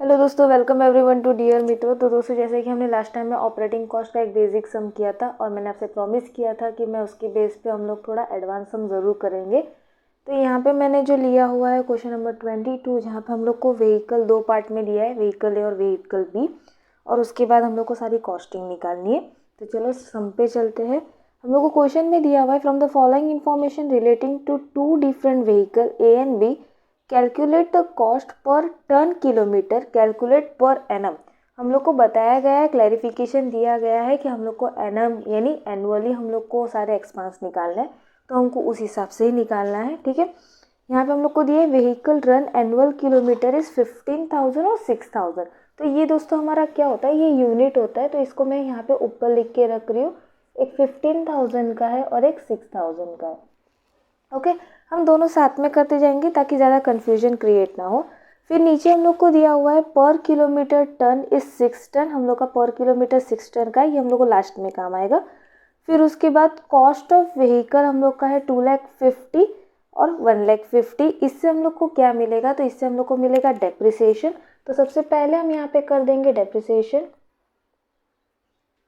Hello दोस्तों, welcome everyone to dear मित्रों। तो दोस्तों, जैसे कि हमने लास्ट टाइम में ऑपरेटिंग कॉस्ट का एक बेसिक सम किया था और मैंने आपसे प्रॉमिस किया था कि मैं उसके बेस पे हम लोग थोड़ा एडवांस सम ज़रूर करेंगे। तो यहाँ पे मैंने जो लिया हुआ है क्वेश्चन नंबर 22, जहाँ पे हम लोग को व्हीकल दो पार्ट में दिया है, व्हीकल ए और व्हीकल बी, और उसके बाद हम लोग को सारी कॉस्टिंग निकालनी है। तो चलो सम पे चलते हैं। हम लोग को क्वेश्चन में दिया हुआ है, from the following information relating to two different vehicle A and B calculate the cost per ton kilometre, calculate per annum. हम लोग को बताया गया है, क्लैरिफिकेशन दिया गया है कि हम लोग को एनम यानी एनुअली हम लोग को सारे एक्सपेंस निकालना है, तो हमको उस हिसाब से ही निकालना है। ठीक है, यहाँ पे हम लोग को दिए vehicle run annual kilometre is 15,000 और 6,000। तो ये दोस्तों हमारा क्या होता है, ये यूनिट होता है, तो इसको मैं यहाँ पे ऊपर लिख के रख रही हूँ। एक 15,000 का है और एक 6,000 का है। ओके, हम दोनों साथ में करते जाएंगे ताकि ज़्यादा कन्फ्यूजन क्रिएट ना हो। फिर नीचे हम लोग को दिया हुआ है पर किलोमीटर टन इज 6 टन। हम लोग का पर किलोमीटर 6 टन का है, ये हम लोग को लास्ट में काम आएगा। फिर उसके बाद कॉस्ट ऑफ व्हीकल हम लोग का है 2,50,000 और 1,50,000। इससे हम लोग को क्या मिलेगा, तो इससे हम लोग को मिलेगा डेप्रिसिएशन। तो सबसे पहले हम यहाँ पे कर देंगे डेप्रिसिएशन।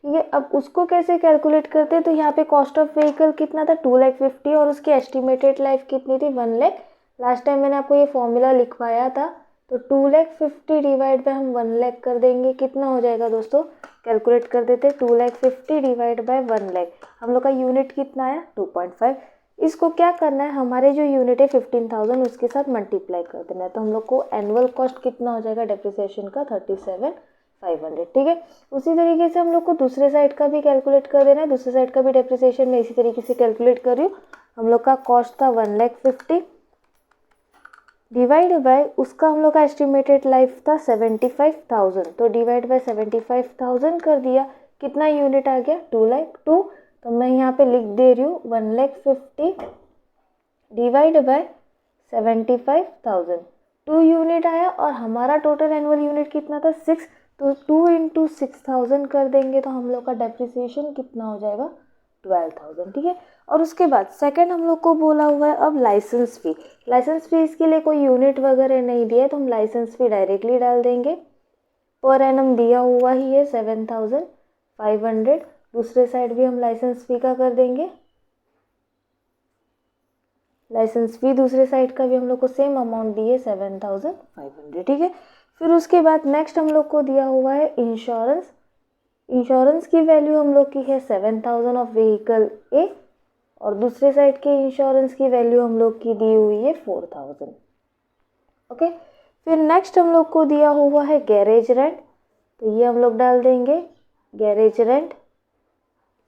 ठीक है, अब उसको कैसे कैलकुलेट करते हैं, तो यहाँ पे कॉस्ट ऑफ व्हीकल कितना था 2,50,000 और उसकी एस्टिमेटेड लाइफ कितनी थी 1 लाख। लास्ट टाइम मैंने आपको ये फॉर्मूला लिखवाया था। तो 2,50,000 डिवाइड बाय हम 1 लाख कर देंगे, कितना हो जाएगा दोस्तों, कैलकुलेट कर देते 2,50,000 डिवाइड बाय 1 लाख। हम लोग का यूनिट कितना आया 2.5। इसको क्या करना है, हमारे जो यूनिट है 15,000 उसके साथ मल्टीप्लाई कर देना है। तो हम लोग को एनुअल कॉस्ट कितना हो जाएगा डेप्रिसिएशन का 37,500। ठीक है, उसी तरीके से हम लोग को दूसरे साइड का भी कैलकुलेट कर देना है। दूसरे साइड का भी डेप्रिसिएशन में इसी तरीके से कैलकुलेट कर रही हूँ। हम लोग का कॉस्ट था 1,50,000 डिवाइड बाय उसका हम लोग का एस्टिमेटेड लाइफ था 75,000। तो डिवाइड बाय 75,000 कर दिया, कितना यूनिट आ गया 2,02,000। तो मैं यहाँ पे लिख दे रही हूँ 1,50,000 डिवाइड बाय 75,000, 2 यूनिट आया और हमारा टोटल एनुअल यूनिट कितना था 6। तो 2 इंटू 6,000 कर देंगे तो हम लोग का डेप्रिसिएशन कितना हो जाएगा 12,000। ठीक है, और उसके बाद सेकंड हम लोग को बोला हुआ है अब लाइसेंस फी। लाइसेंस फी इसके लिए कोई यूनिट वगैरह नहीं दिया है, तो हम लाइसेंस फी डायरेक्टली डाल देंगे। पर एनम दिया हुआ ही है 7,500। दूसरे साइड भी हम लाइसेंस फी का कर देंगे, लाइसेंस फी दूसरे साइड का भी हम लोग को सेम अमाउंट दिए 7,500। ठीक है, फिर उसके बाद नेक्स्ट हम लोग को दिया हुआ है इंश्योरेंस। इंश्योरेंस की वैल्यू हम लोग की है 7,000 ऑफ व्हीकल ए और दूसरे साइड के इंश्योरेंस की वैल्यू हम लोग की दी हुई है 4,000। ओके, फिर नेक्स्ट हम लोग को दिया हुआ है गैरेज रेंट। तो ये हम लोग डाल देंगे गैरेज रेंट।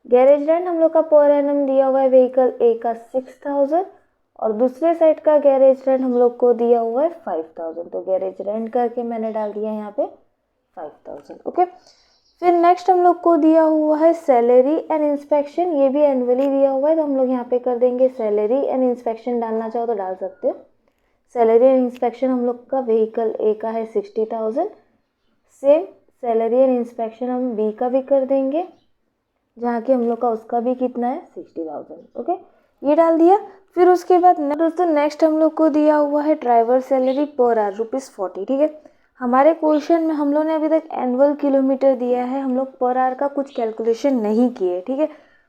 गैरेज रेंट हम लोग का पर एनम दिया हुआ है व्हीकल ए का 6,000 और दूसरे साइड का गैरेज रेंट हम लोग को दिया हुआ है 5,000। तो गैरेज रेंट करके मैंने डाल दिया यहाँ पे 5,000। ओके, फिर नेक्स्ट हम लोग को दिया हुआ है सैलरी एंड इंस्पेक्शन। ये भी एनुअली दिया हुआ है, तो हम लोग यहाँ पे कर देंगे सैलरी एंड इंस्पेक्शन। डालना चाहो तो डाल सकते हो। सैलरी एंड इंस्पेक्शन हम लोग का व्हीकल ए का है 60,000। सेम सैलरी एंड इंस्पेक्शन हम बी का भी कर देंगे, जहाँ की हम लोग का उसका भी कितना है 60,000। ओके, ये डाल दिया। फिर उसके बाद दोस्तों नेक्स्ट हम लोग को दिया हुआ है ड्राइवर सैलरी पर आवर ₹40। ठीक है, हमारे क्वेश्चन में हम लोग ने अभी तक एनुअल किलोमीटर दिया है, हम लोग पर आवर का कुछ कैलकुलेशन नहीं किए। ठीक है,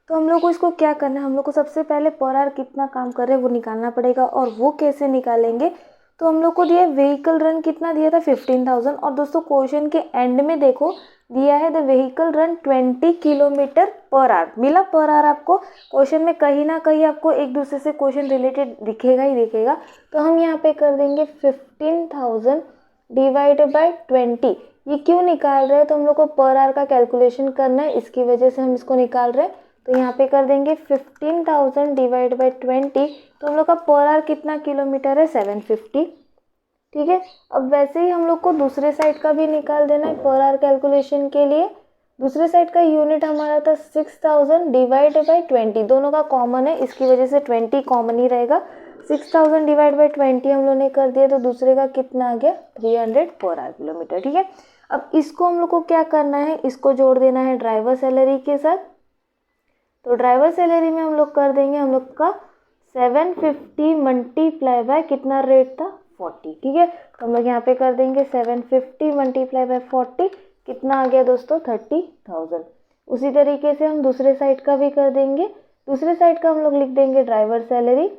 तो हम लोग को इसको क्या करना है, हम लोग को सबसे पहले पर आवर कितना काम कर रहे हैं वो निकालना पड़ेगा। और वो कैसे निकालेंगे, तो हम लोग को दिया व्हीकल रन कितना दिया था 15,000 और दोस्तों क्वेश्चन के एंड में देखो दिया है the vehicle run 20 kilometre per hour. मिला पर आवर आपको, क्वेश्चन में कहीं ना कहीं आपको एक दूसरे से क्वेश्चन रिलेटेड दिखेगा ही दिखेगा। तो हम यहाँ पे कर देंगे 15,000 डिवाइड बाय 20। ये क्यों निकाल रहे हैं, तो हम लोग को पर आवर का कैलकुलेशन करना है, इसकी वजह से हम इसको निकाल रहे हैं। तो यहाँ पे कर देंगे 15,000 डिवाइड बाय 20। तो हम लोग का पर आवर कितना किलोमीटर है 750। ठीक है, अब वैसे ही हम लोग को दूसरे साइड का भी निकाल देना है पर आवर कैलकुलेशन के लिए। दूसरे साइड का यूनिट हमारा था 6,000 डिवाइड बाय 20। दोनों का कॉमन है, इसकी वजह से 20 कॉमन ही रहेगा। 6,000 डिवाइड बाय 20 हम लोग ने कर दिया, तो दूसरे का कितना आ गया 300 पर आवर किलोमीटर। ठीक है, अब इसको हम लोग को क्या करना है, इसको जोड़ देना है ड्राइवर सैलरी के साथ। तो ड्राइवर सैलरी में हम लोग कर देंगे हम लोग का 750 मल्टीप्लाई बाय कितना रेट था 40, ठीक है। तो हम लोग यहाँ पे कर देंगे 750 मल्टीप्लाई बाय 40, कितना आ गया दोस्तों 30,000। उसी तरीके से हम दूसरे साइड का भी कर देंगे। दूसरे साइड का हम लोग लिख देंगे ड्राइवर सैलरी।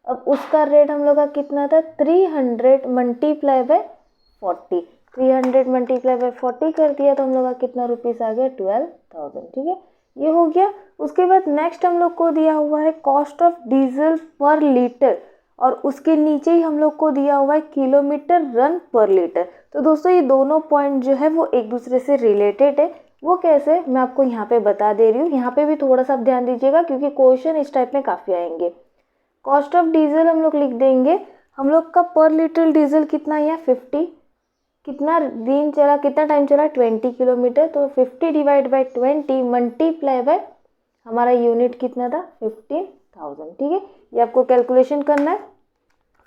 अब उसका रेट हम लोग का कितना था 300 मल्टीप्लाई बाय 40, 300 मल्टीप्लाई बाय 40 कर दिया तो हम लोग का कितना रुपीस आ गया 12,000, ठीक है। ये हो गया। उसके बाद नेक्स्ट हम लोग को दिया हुआ है कॉस्ट ऑफ डीजल पर लीटर, और उसके नीचे ही हम लोग को दिया हुआ है किलोमीटर रन पर लीटर। तो दोस्तों ये दोनों पॉइंट जो है वो एक दूसरे से रिलेटेड है। वो कैसे, मैं आपको यहाँ पे बता दे रही हूँ। यहाँ पे भी थोड़ा सा ध्यान दीजिएगा क्योंकि क्वेश्चन इस टाइप में काफ़ी आएंगे। कॉस्ट ऑफ डीजल हम लोग लिख देंगे, हम लोग का पर लीटर डीजल कितना है 50, कितना दिन चला, कितना टाइम चला 20 किलोमीटर, तो 50 डिवाइड बाय 20 मल्टीप्लाई बाय हमारा यूनिट कितना था 15,000, ठीक है। ये आपको कैलकुलेशन करना है।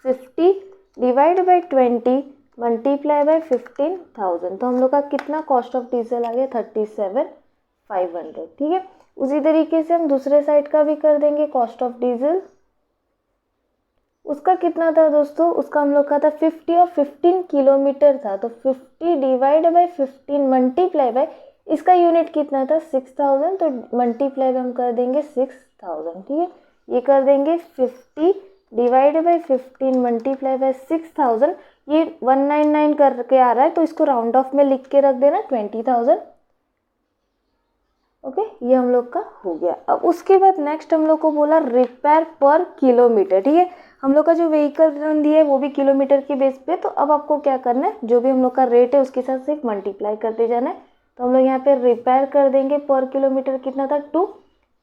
50 डिवाइड बाय 20 मल्टीप्लाई बाय 15,000, तो हम लोग का कितना कॉस्ट ऑफ डीजल आ गया 37,500, ठीक है। उसी तरीके से हम दूसरे साइड का भी कर देंगे कॉस्ट ऑफ डीजल। उसका कितना था दोस्तों, उसका हम लोग का था 50 और 15 किलोमीटर था, तो 50 डिवाइड बाय 15 मल्टीप्लाई बाय इसका यूनिट कितना था 6,000, तो मल्टीप्लाई बाय हम कर देंगे 6,000, ठीक है। ये कर देंगे 50 डिवाइड बाय 15 मल्टीप्लाई बाय 6,000, ये 199 करके आ रहा है तो इसको राउंड ऑफ में लिख के रख देना 20,000, ओके। ये हम लोग का हो गया। अब उसके बाद नेक्स्ट हम लोग को बोला रिपेयर पर किलोमीटर, ठीक है। हम लोग का जो व्हीकल रन दिया है वो भी किलोमीटर के बेस पे, तो अब आपको क्या करना है, जो भी हम लोग का रेट है उसके साथ सिर्फ मल्टीप्लाई करते जाना है। तो हम लोग यहाँ पे रिपेयर कर देंगे पर किलोमीटर कितना था 2,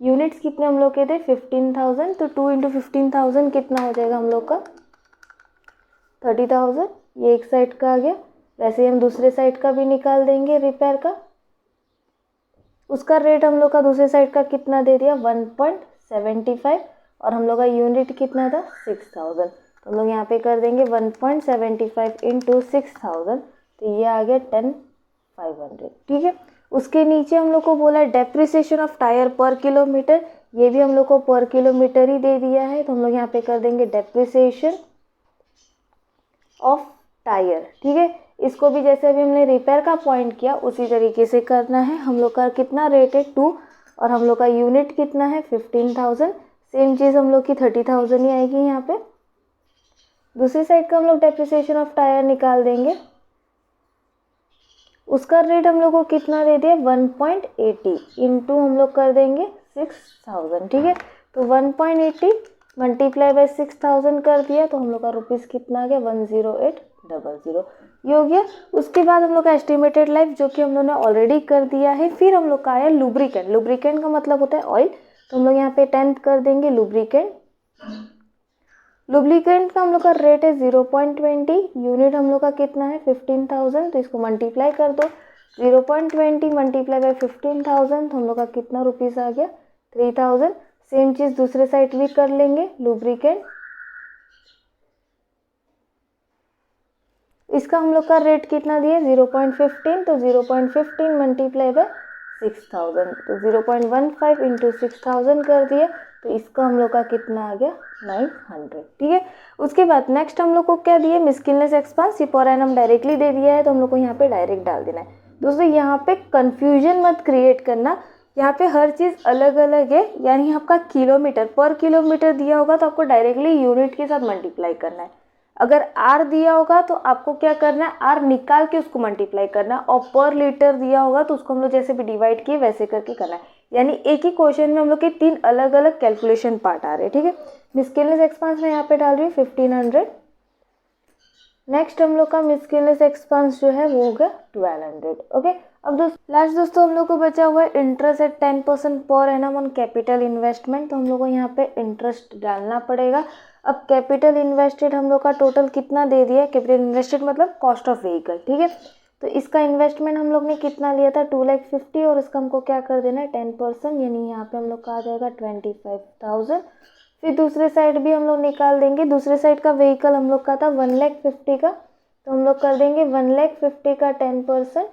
यूनिट्स कितने हम लोग के थे 15,000, तो 2 इंटू 15,000 कितना हो जाएगा हम लोग का 30,000। ये एक साइड का आ गया। वैसे ही हम दूसरे साइड का भी निकाल देंगे रिपेयर का। उसका रेट हम लोग का दूसरे साइड का कितना दे दिया 1.75, और हम लोग का यूनिट कितना था 6,000, तो हम लोग यहाँ पे कर देंगे 1.75 इंटू 6,000, तो ये आ गया 10,500, ठीक है। उसके नीचे हम लोग को बोला डेप्रिसिएशन ऑफ टायर पर किलोमीटर, ये भी हम लोग को पर किलोमीटर ही दे दिया है, तो हम लोग यहाँ पे कर देंगे डेप्रिसिएशन ऑफ टायर, ठीक है। इसको भी जैसे अभी हमने रिपेयर का पॉइंट किया उसी तरीके से करना है। हम लोग का कितना रेट है 2, और हम लोग का यूनिट कितना है 15,000, सेम चीज़ हम लोग की 30,000 ही आएगी यहाँ पे। दूसरी साइड का हम लोग डेप्रिसिएशन ऑफ टायर निकाल देंगे। उसका रेट हम लोग को कितना दे दिया 1.80 इंटू हम लोग कर देंगे 6,000, ठीक है। तो 1.80 मल्टीप्लाई बाय 6,000 कर दिया तो हम लोग का रुपीज़ कितना आ गया 10800, ये हो गया। उसके बाद हम लोग का एस्टिमेटेड लाइफ जो कि हम लोग ने ऑलरेडी कर दिया है। फिर हम लोग का आया लुब्रिकेंट। लुब्रिकेंट का मतलब होता है ऑयल, तो हम लोग यहाँ पे 10th कर देंगे लुब्रिकेंट। लुब्रिकेंट का हम लोग का रेट है 0.20, यूनिट हम लोग का कितना है 15,000, तो इसको मल्टीप्लाई कर दो। 0.20 मल्टीप्लाई बाय 15,000 तो हम लोग का कितना रुपीज़ आ गया 3,000। सेम चीज़ दूसरे साइड भी कर लेंगे लुब्रिकेंट। इसका हम लोग का रेट कितना दिया 0.15, तो 0.15 मल्टीप्लाई बाय 6,000, तो 0.15 इंटू 6,000 कर दिया, तो इसका हम लोग का कितना आ गया 900, ठीक है। उसके बाद नेक्स्ट हम लोग को क्या दिया मिसकिलनेस एक्सपेंस, ये पर एनम डायरेक्टली दे दिया है तो हम लोग को यहाँ पे डायरेक्ट डाल देना है। दोस्तों यहाँ पे कंफ्यूजन मत क्रिएट करना, यहाँ पे हर चीज़ अलग अलग है, यानी आपका किलोमीटर पर किलोमीटर दिया होगा तो आपको डायरेक्टली यूनिट के साथ मल्टीप्लाई करना है। अगर आर दिया होगा तो आपको क्या करना है आर निकाल के उसको मल्टीप्लाई करना है, और पर लीटर दिया होगा तो उसको हम लोग जैसे भी डिवाइड किए वैसे करके करना है। यानी एक ही क्वेश्चन में हम लोग के 3 अलग अलग कैलकुलेशन पार्ट आ रहे हैं, ठीक है। मिसकिलनेस एक्सपेंस में यहाँ पे डाल रही हूँ 1500। नेक्स्ट हम लोग का मिसकिलनेस एक्सपेंस जो है वो होगा 1200, ओके। अब दोस्तों हम लोग को बचा हुआ है interest eight 10% per annum on capital investment, तो हम लोग को यहाँ पे इंटरेस्ट डालना पड़ेगा। अब कैपिटल इन्वेस्टेड हम लोग का टोटल कितना दे दिया है, कैपिटल इन्वेस्टेड मतलब कॉस्ट ऑफ व्हीकल, ठीक है। तो इसका इन्वेस्टमेंट हम लोग ने कितना लिया था 2,50,000, और इसका हमको क्या कर देना है 10%, यानी यहाँ पे हम लोग का आ जाएगा 25,000। फिर दूसरे साइड भी हम लोग निकाल देंगे। दूसरे साइड का व्हीकल हम लोग का था 1,50,000 का, तो हम लोग कर देंगे 1,50,000 का 10%,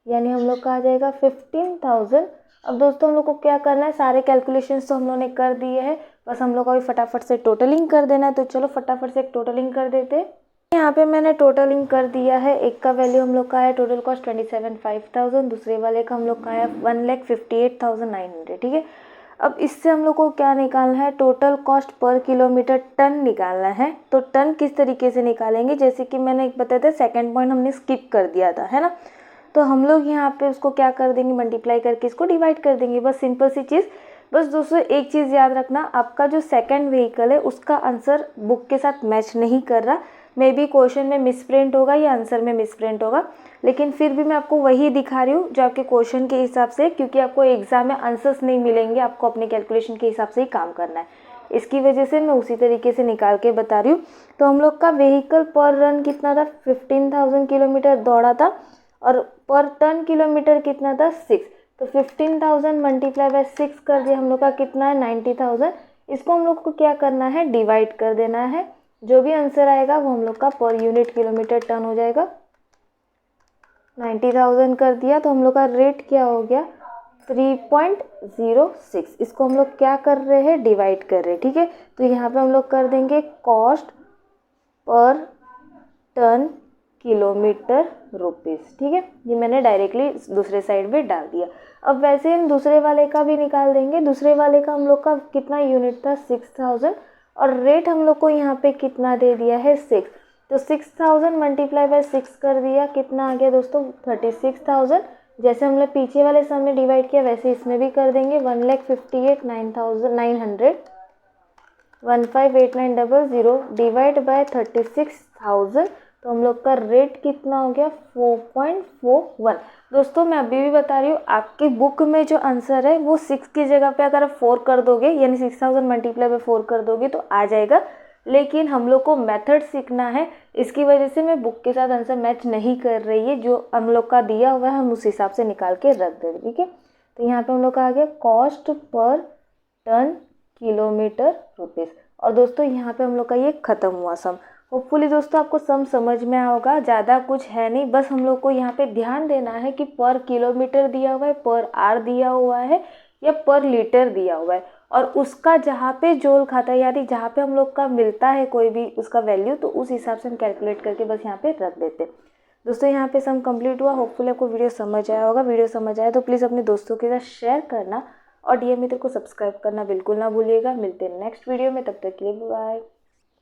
यानी हम लोग का आ जाएगा 15,000। अब दोस्तों हम लोग को क्या करना है, सारे कैलकुलेशंस तो हम लोग ने कर दिए हैं, बस हम लोग को अभी फटाफट से टोटलिंग कर देना है। तो चलो फटाफट से एक टोटलिंग कर देते हैं। यहाँ पे मैंने टोटलिंग कर दिया है। एक का वैल्यू हम लोग का है टोटल कॉस्ट 27,500, दूसरे वाले का हम लोग का है 1,58,900, ठीक है। अब इससे हम लोग को क्या निकालना है, total cost per kilometre ton निकालना है। तो टन किस तरीके से निकालेंगे, जैसे कि मैंने एक बताया था, सेकेंड पॉइंट हमने स्किप कर दिया था, है ना। तो हम लोग यहाँ पे उसको क्या कर देंगे, मल्टीप्लाई करके इसको डिवाइड कर देंगे, बस सिंपल सी चीज़। बस दोस्तों एक चीज़ याद रखना, आपका जो सेकंड व्हीकल है उसका आंसर बुक के साथ मैच नहीं कर रहा। मे बी क्वेश्चन में मिसप्रिंट होगा या आंसर में मिसप्रिंट होगा, लेकिन फिर भी मैं आपको वही दिखा रही हूँ जो आपके क्वेश्चन के हिसाब से, क्योंकि आपको एग्जाम में आंसर्स नहीं मिलेंगे, आपको अपने कैलकुलेशन के हिसाब से ही काम करना है। इसकी वजह से मैं उसी तरीके से निकाल के बता रही हूँ। तो हम लोग का व्हीकल पर रन कितना था, 15,000 किलोमीटर दौड़ा था, और पर टन किलोमीटर कितना था, 6। तो 15,000 मल्टीप्लाई बाय 6 कर दिया, हम लोग का कितना है, 90,000। इसको हम लोग को क्या करना है, डिवाइड कर देना है। जो भी आंसर आएगा वो हम लोग का पर यूनिट किलोमीटर टन हो जाएगा। 90,000 कर दिया तो हम लोग का रेट क्या हो गया, 3.06। इसको हम लोग क्या कर रहे हैं, डिवाइड कर रहे हैं, ठीक है। तो यहाँ पे हम लोग कर देंगे cost per ton kilometre rupees, ठीक है। ये मैंने डायरेक्टली दूसरे साइड में डाल दिया। अब वैसे हम दूसरे वाले का भी निकाल देंगे। दूसरे वाले का हम लोग का कितना यूनिट था, 6,000, और रेट हम लोग को यहाँ पे कितना दे दिया है, 6। तो 6,000 मल्टीप्लाई बाय 6 कर दिया, कितना आ गया दोस्तों, 36,000। जैसे हमने पीछे वाले सम में डिवाइड किया वैसे इसमें भी कर देंगे, 1,58,900 158900 डिवाइड बाय 36,000। तो हम लोग का रेट कितना हो गया, 4.41। दोस्तों मैं अभी भी बता रही हूँ, आपकी बुक में जो आंसर है वो 6 की जगह पे अगर आप 4 कर दोगे, यानी 6,000 मल्टीप्लाई बाय 4 कर दोगे तो आ जाएगा। लेकिन हम लोग को मेथड सीखना है, इसकी वजह से मैं बुक के साथ आंसर मैच नहीं कर रही है। जो हम लोग का दिया हुआ है हम उस हिसाब से निकाल के रख देंगे, ठीक है। तो यहाँ पे हम लोग का आ गया cost per ton kilometre rupees. और दोस्तों यहाँ पे हम लोग का ये ख़त्म हुआ सम। होपफुली दोस्तों आपको सम समझ में आया होगा, ज़्यादा कुछ है नहीं, बस हम लोग को यहाँ पे ध्यान देना है कि पर किलोमीटर दिया हुआ है, पर आवर दिया हुआ है, या पर लीटर दिया हुआ है, और उसका जहाँ पे जोल खाता है, यानी जहाँ पे हम लोग का मिलता है कोई भी उसका वैल्यू, तो उस हिसाब से हम कैलकुलेट करके बस यहाँ पे रख देते हैं। दोस्तों यहाँ पे सम कंप्लीट हुआ। होपफुली आपको वीडियो समझ आया होगा। वीडियो समझ आया तो प्लीज़ अपने दोस्तों के साथ शेयर करना, और डीएम मित्र को सब्सक्राइब करना बिल्कुल ना भूलिएगा। मिलते हैं नेक्स्ट वीडियो में, तब तक के लिए बाय।